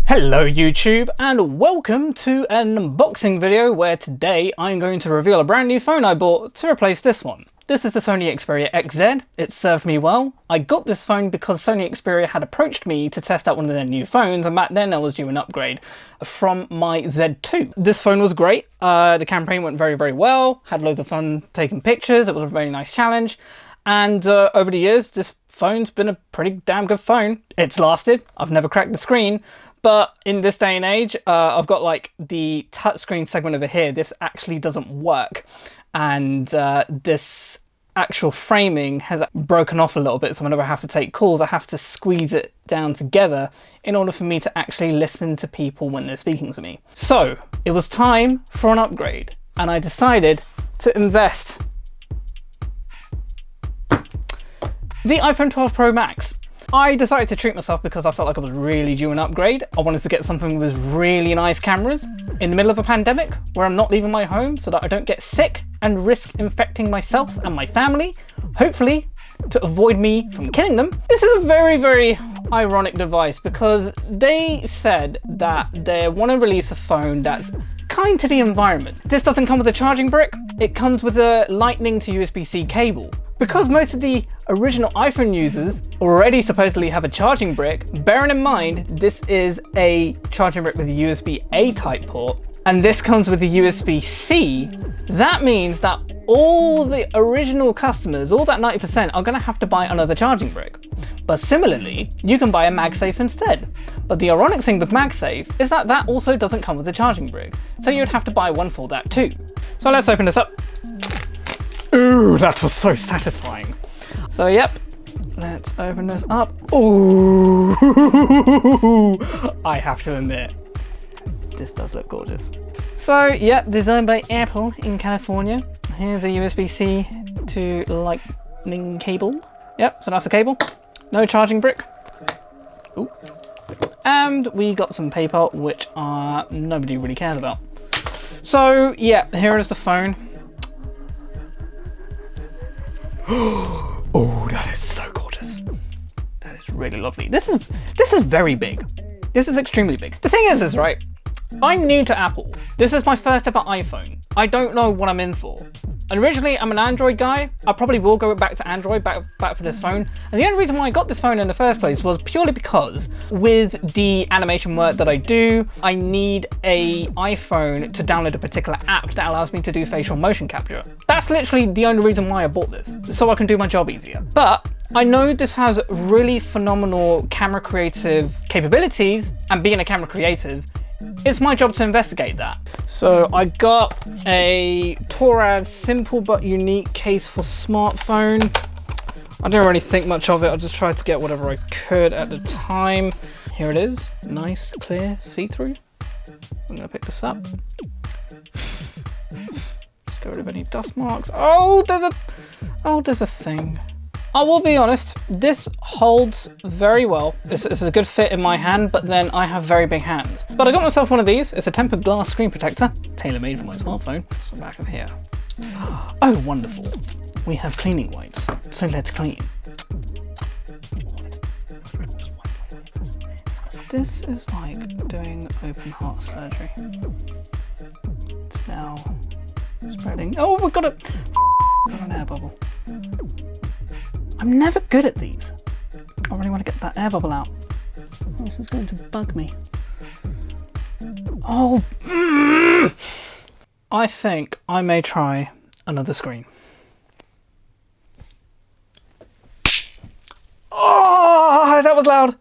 Hello YouTube and welcome to an unboxing video where today I'm going to reveal a brand new phone I bought to replace this one. This is the Sony Xperia XZ. It served me well. I got this phone because Sony Xperia had approached me to test out one of their new phones, and back then I was due an upgrade from my Z2. This phone was great. The campaign went very well, had loads of fun taking pictures. It was a very nice challenge, and over the years this phone's been a pretty damn good phone. It's lasted. I've never cracked the screen. But in this day and age, I've got like the touchscreen segment over here. This actually doesn't work. And this actual framing has broken off a little bit. So whenever I have to take calls, I have to squeeze it down together in order for me to actually listen to people when they're speaking to me. So it was time for an upgrade. And I decided to invest. The iPhone 12 Pro Max. I decided to treat myself because I felt like I was really due an upgrade. I wanted to get something with really nice cameras in the middle of a pandemic where I'm not leaving my home so that I don't get sick and risk infecting myself and my family, hopefully to avoid me from killing them. This is a very ironic device because they said that they want to release a phone that's kind to the environment. This doesn't come with a charging brick, it comes with a lightning to USB-C cable. Because most of the original iPhone users already supposedly have a charging brick, bearing in mind this is a charging brick with a USB-A type port, and this comes with a USB-C, that means that all the original customers, all that 90%, are gonna have to buy another charging brick. But similarly, you can buy a MagSafe instead. But the ironic thing with MagSafe is that that also doesn't come with a charging brick, so you'd have to buy one for that too. So let's open this up. Ooh, that was so satisfying. So yep, let's open this up. Ooh, I have to admit, this does look gorgeous. So yep, designed by Apple in California. Here's a USB-C to lightning cable. Yep, so that's the cable. No charging brick. Ooh. And we got some paper, which nobody really cares about. So yeah, here is the phone. Oh, that is so gorgeous. That is really lovely. This is very big. This is extremely big. The thing is right, I'm new to Apple. This is my first ever iPhone. I don't know what I'm in for. And originally, I'm an Android guy. I probably will go back to Android, back for this phone. And the only reason why I got this phone in the first place was purely because with the animation work that I do, I need an iPhone to download a particular app that allows me to do facial motion capture. That's literally the only reason why I bought this, so I can do my job easier. But I know this has really phenomenal camera creative capabilities, and being a camera creative, it's my job to investigate that. So I got a Torres simple but unique case for smartphone. I didn't really think much of it. I just tried to get whatever I could at the time. Here it is, nice, clear, see-through. I'm gonna pick this up. Just get rid of any dust marks. Oh, there's a thing. I will be honest, this holds very well. This is a good fit in my hand, but then I have very big hands. But I got myself one of these. It's a tempered glass screen protector, tailor-made for my smartphone. So back of here. Oh, wonderful. We have cleaning wipes, so let's clean. This is like doing open heart surgery. It's now spreading. Oh, we've got an air bubble. I'm never good at these. I really want to get that air bubble out. Oh, this is going to bug me. Oh, I think I may try another screen. Oh, that was loud.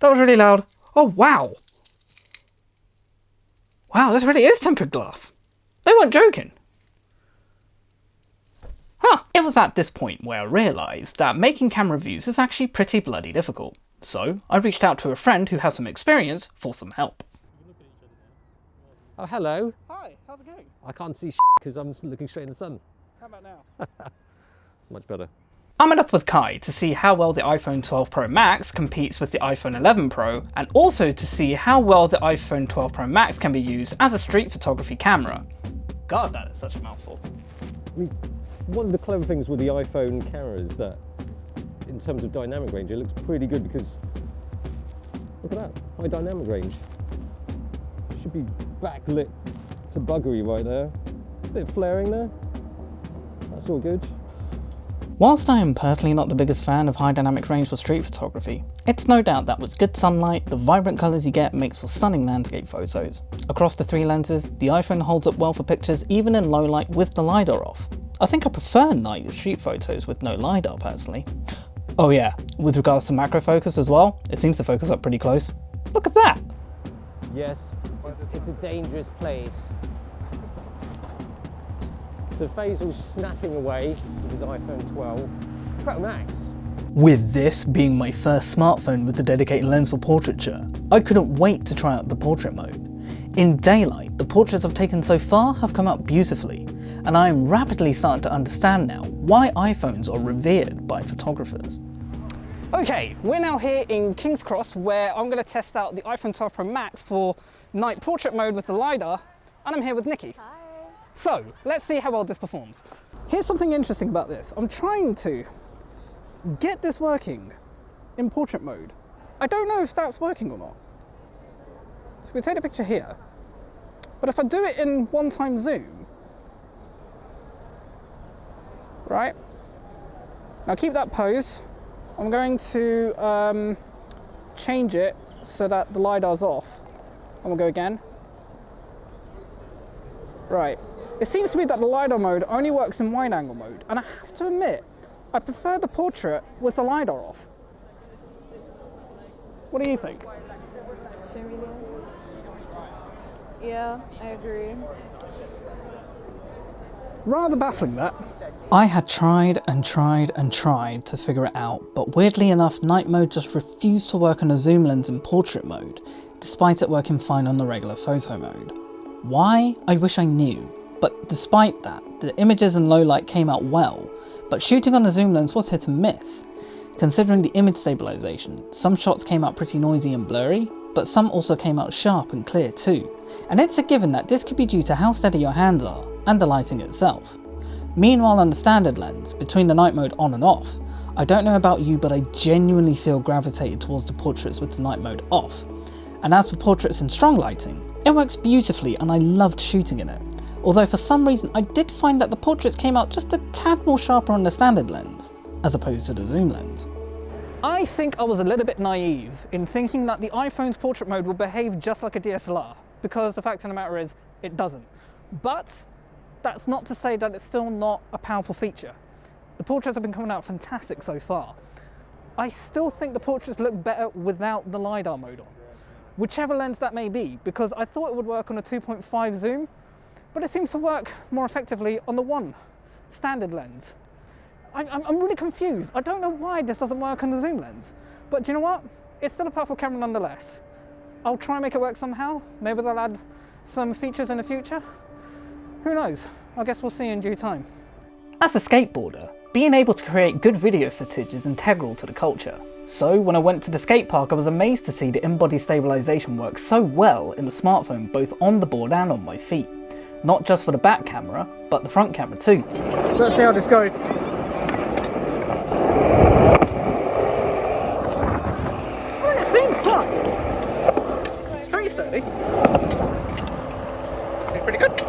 That was really loud. Oh, wow. Wow, this really is tempered glass. They weren't joking. Huh. It was at this point where I realised that making camera reviews is actually pretty bloody difficult. So I reached out to a friend who has some experience for some help. Oh, hello. Hi, how's it going? I can't see because I'm looking straight in the sun. How about now? It's much better. I met up with Kai to see how well the iPhone 12 Pro Max competes with the iPhone 11 Pro, and also to see how well the iPhone 12 Pro Max can be used as a street photography camera. God, that is such a mouthful. I mean, one of the clever things with the iPhone camera is that in terms of dynamic range, it looks pretty good because Look at that, high dynamic range. Should be backlit to buggery right there. A bit of flaring there. That's all good. Whilst I am personally not the biggest fan of high dynamic range for street photography, it's no doubt that with good sunlight, the vibrant colours you get makes for stunning landscape photos. Across the 3 lenses, the iPhone holds up well for pictures even in low light with the LiDAR off. I think I prefer night street photos with no LiDAR personally. Oh yeah, with regards to macro focus as well, it seems to focus up pretty close. Look at that! Yes, it's a dangerous place. So Faisal's snapping away with his iPhone 12 Pro Max. With this being my first smartphone with the dedicated lens for portraiture, I couldn't wait to try out the portrait mode. In daylight, the portraits I've taken so far have come out beautifully, and I am rapidly starting to understand now why iPhones are revered by photographers. Okay, we're now here in King's Cross where I'm going to test out the iPhone 12 Pro Max for night portrait mode with the LiDAR, and I'm here with Niki. Hi. So, let's see how well this performs. Here's something interesting about this. I'm trying to get this working in portrait mode. I don't know if that's working or not. So we take a picture here, but if I do it in 1x zoom, right? Now keep that pose. I'm going to change it so that the LiDAR's off. And we'll go again. Right. It seems to me that the LiDAR mode only works in wide angle mode, and I have to admit, I prefer the portrait with the LiDAR off. What do you think? Yeah, I agree. Rather baffling, that. I had tried and tried and tried to figure it out, but weirdly enough, night mode just refused to work on a zoom lens in portrait mode, despite it working fine on the regular photo mode. Why? I wish I knew. But despite that, the images in low light came out well, but shooting on the zoom lens was hit and miss. Considering the image stabilization, some shots came out pretty noisy and blurry, but some also came out sharp and clear too. And it's a given that this could be due to how steady your hands are, and the lighting itself. Meanwhile on the standard lens, between the night mode on and off, I don't know about you, but I genuinely feel gravitated towards the portraits with the night mode off. And as for portraits in strong lighting, it works beautifully and I loved shooting in it. Although for some reason I did find that the portraits came out just a tad more sharper on the standard lens, as opposed to the zoom lens. I think I was a little bit naive in thinking that the iPhone's portrait mode would behave just like a DSLR, because the fact of the matter is, it doesn't. But that's not to say that it's still not a powerful feature. The portraits have been coming out fantastic so far. I still think the portraits look better without the LiDAR mode on, whichever lens that may be, because I thought it would work on a 2.5 zoom, but it seems to work more effectively on the 1 standard lens. I'm really confused. I don't know why this doesn't work on the zoom lens, but do you know what? It's still a powerful camera nonetheless. I'll try and make it work somehow. Maybe they'll add some features in the future. Who knows? I guess we'll see in due time. As a skateboarder, being able to create good video footage is integral to the culture. So when I went to the skate park, I was amazed to see the in-body stabilization work so well in the smartphone, both on the board and on my feet. Not just for the back camera, but the front camera too. Let's see how this goes. I mean, it seems fun. It's pretty sturdy. Seems pretty good.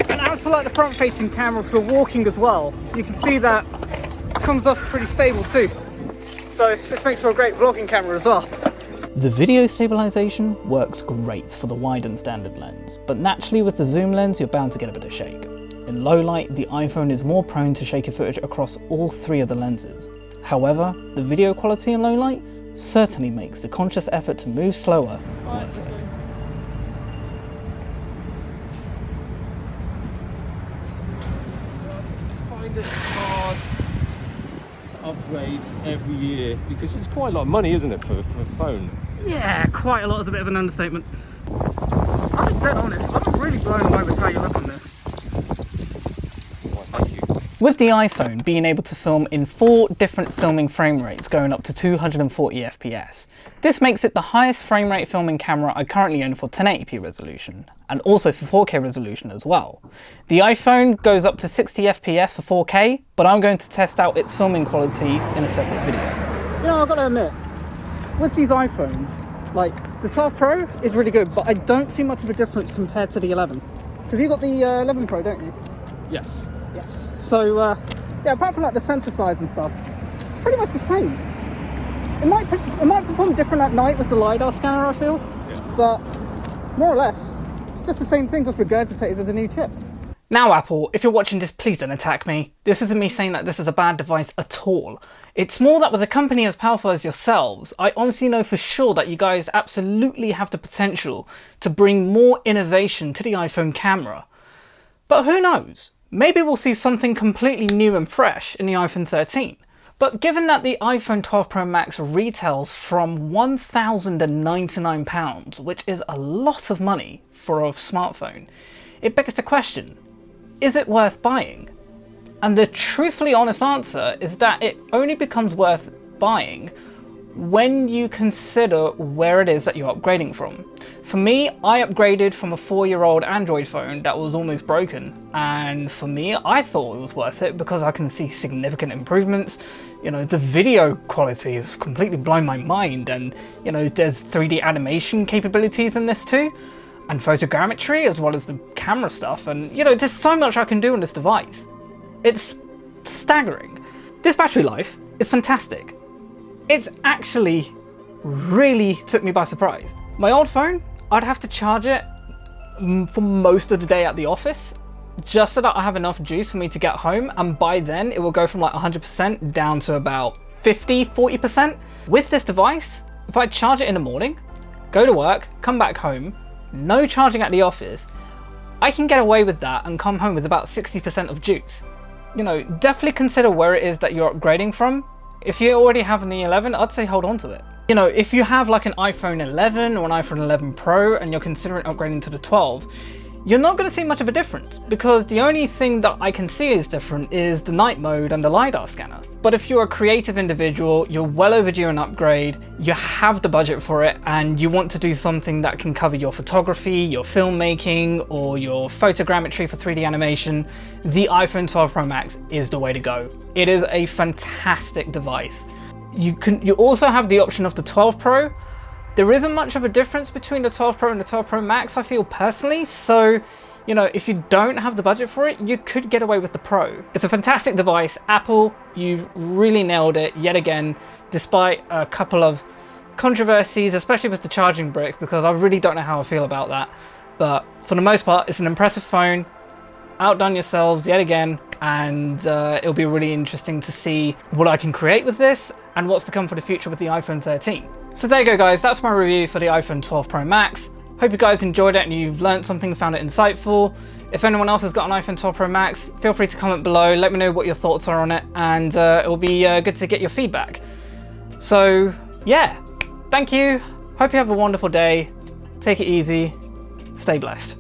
And as for like the front-facing camera for walking as well, you can see that it comes off pretty stable too. So this makes for a great vlogging camera as well. The video stabilization works great for the wide and standard lens, but naturally with the zoom lens you're bound to get a bit of shake. In low light, the iPhone is more prone to shaky footage across all 3 of the lenses. However, the video quality in low light certainly makes the conscious effort to move slower worth it. I find it hard to upgrade every year because it's quite a lot of money, isn't it, for a phone? Yeah, quite a lot is a bit of an understatement. I'll be dead honest, I'm really blown away with how you look on this. Well, thank you. With the iPhone being able to film in 4 different filming frame rates going up to 240 FPS, this makes it the highest frame rate filming camera I currently own for 1080p resolution, and also for 4K resolution as well. The iPhone goes up to 60 FPS for 4K, but I'm going to test out its filming quality in a separate video. You know, I've got to admit, with these iPhones, Like, the 12 Pro is really good, but I don't see much of a difference compared to the 11. Because you got the 11 Pro, don't you? Yes. Yes. So, yeah, apart from like the sensor size and stuff, it's pretty much the same. It might perform different at night with the LiDAR scanner, I feel, but more or less, it's just the same thing, just regurgitated with a new chip. Now Apple, if you're watching this, please don't attack me. This isn't me saying that this is a bad device at all. It's more that with a company as powerful as yourselves, I honestly know for sure that you guys absolutely have the potential to bring more innovation to the iPhone camera. But who knows? Maybe we'll see something completely new and fresh in the iPhone 13. But given that the iPhone 12 Pro Max retails from £1,099, which is a lot of money for a smartphone, it begs the question, is it worth buying? And the truthfully honest answer is that it only becomes worth buying when you consider where it is that you're upgrading from. For me, I upgraded from a 4-year-old Android phone that was almost broken, and for me, I thought it was worth it because I can see significant improvements. You know, the video quality has completely blown my mind, and you know, there's 3D animation capabilities in this too, and photogrammetry as well as the camera stuff, and you know, there's so much I can do on this device. It's staggering. This battery life is fantastic. It's actually really took me by surprise. My old phone, I'd have to charge it for most of the day at the office, just so that I have enough juice for me to get home, and by then it will go from like 100% down to about 50–40%. With this device, if I charge it in the morning, go to work, come back home, no charging at the office, I can get away with that and come home with about 60% of juice. You know, definitely consider where it is that you're upgrading from. If you already have an 11, I'd say hold on to it. You know, if you have like an iPhone 11 or an iPhone 11 Pro and you're considering upgrading to the 12, you're not going to see much of a difference, because the only thing that I can see is different is the night mode and the LiDAR scanner. But if you're a creative individual, you're well overdue an upgrade, you have the budget for it, and you want to do something that can cover your photography, your filmmaking, or your photogrammetry for 3D animation, the iPhone 12 Pro Max is the way to go. It is a fantastic device. You also have the option of the 12 Pro. There isn't much of a difference between the 12 Pro and the 12 Pro Max, I feel personally, so you know, if you don't have the budget for it, you could get away with the Pro. It's a fantastic device. Apple, you've really nailed it yet again, despite a couple of controversies, especially with the charging brick, because I really don't know how I feel about that. But for the most part, it's an impressive phone. Outdone yourselves yet again, and it'll be really interesting to see what I can create with this and what's to come for the future with the iPhone 13. So there you go guys, that's my review for the iPhone 12 Pro Max. Hope you guys enjoyed it and you've learned something, found it insightful. If anyone else has got an iPhone 12 Pro Max, feel free to comment below, let me know what your thoughts are on it, and it'll be good to get your feedback. So yeah, thank you, hope you have a wonderful day, take it easy, stay blessed.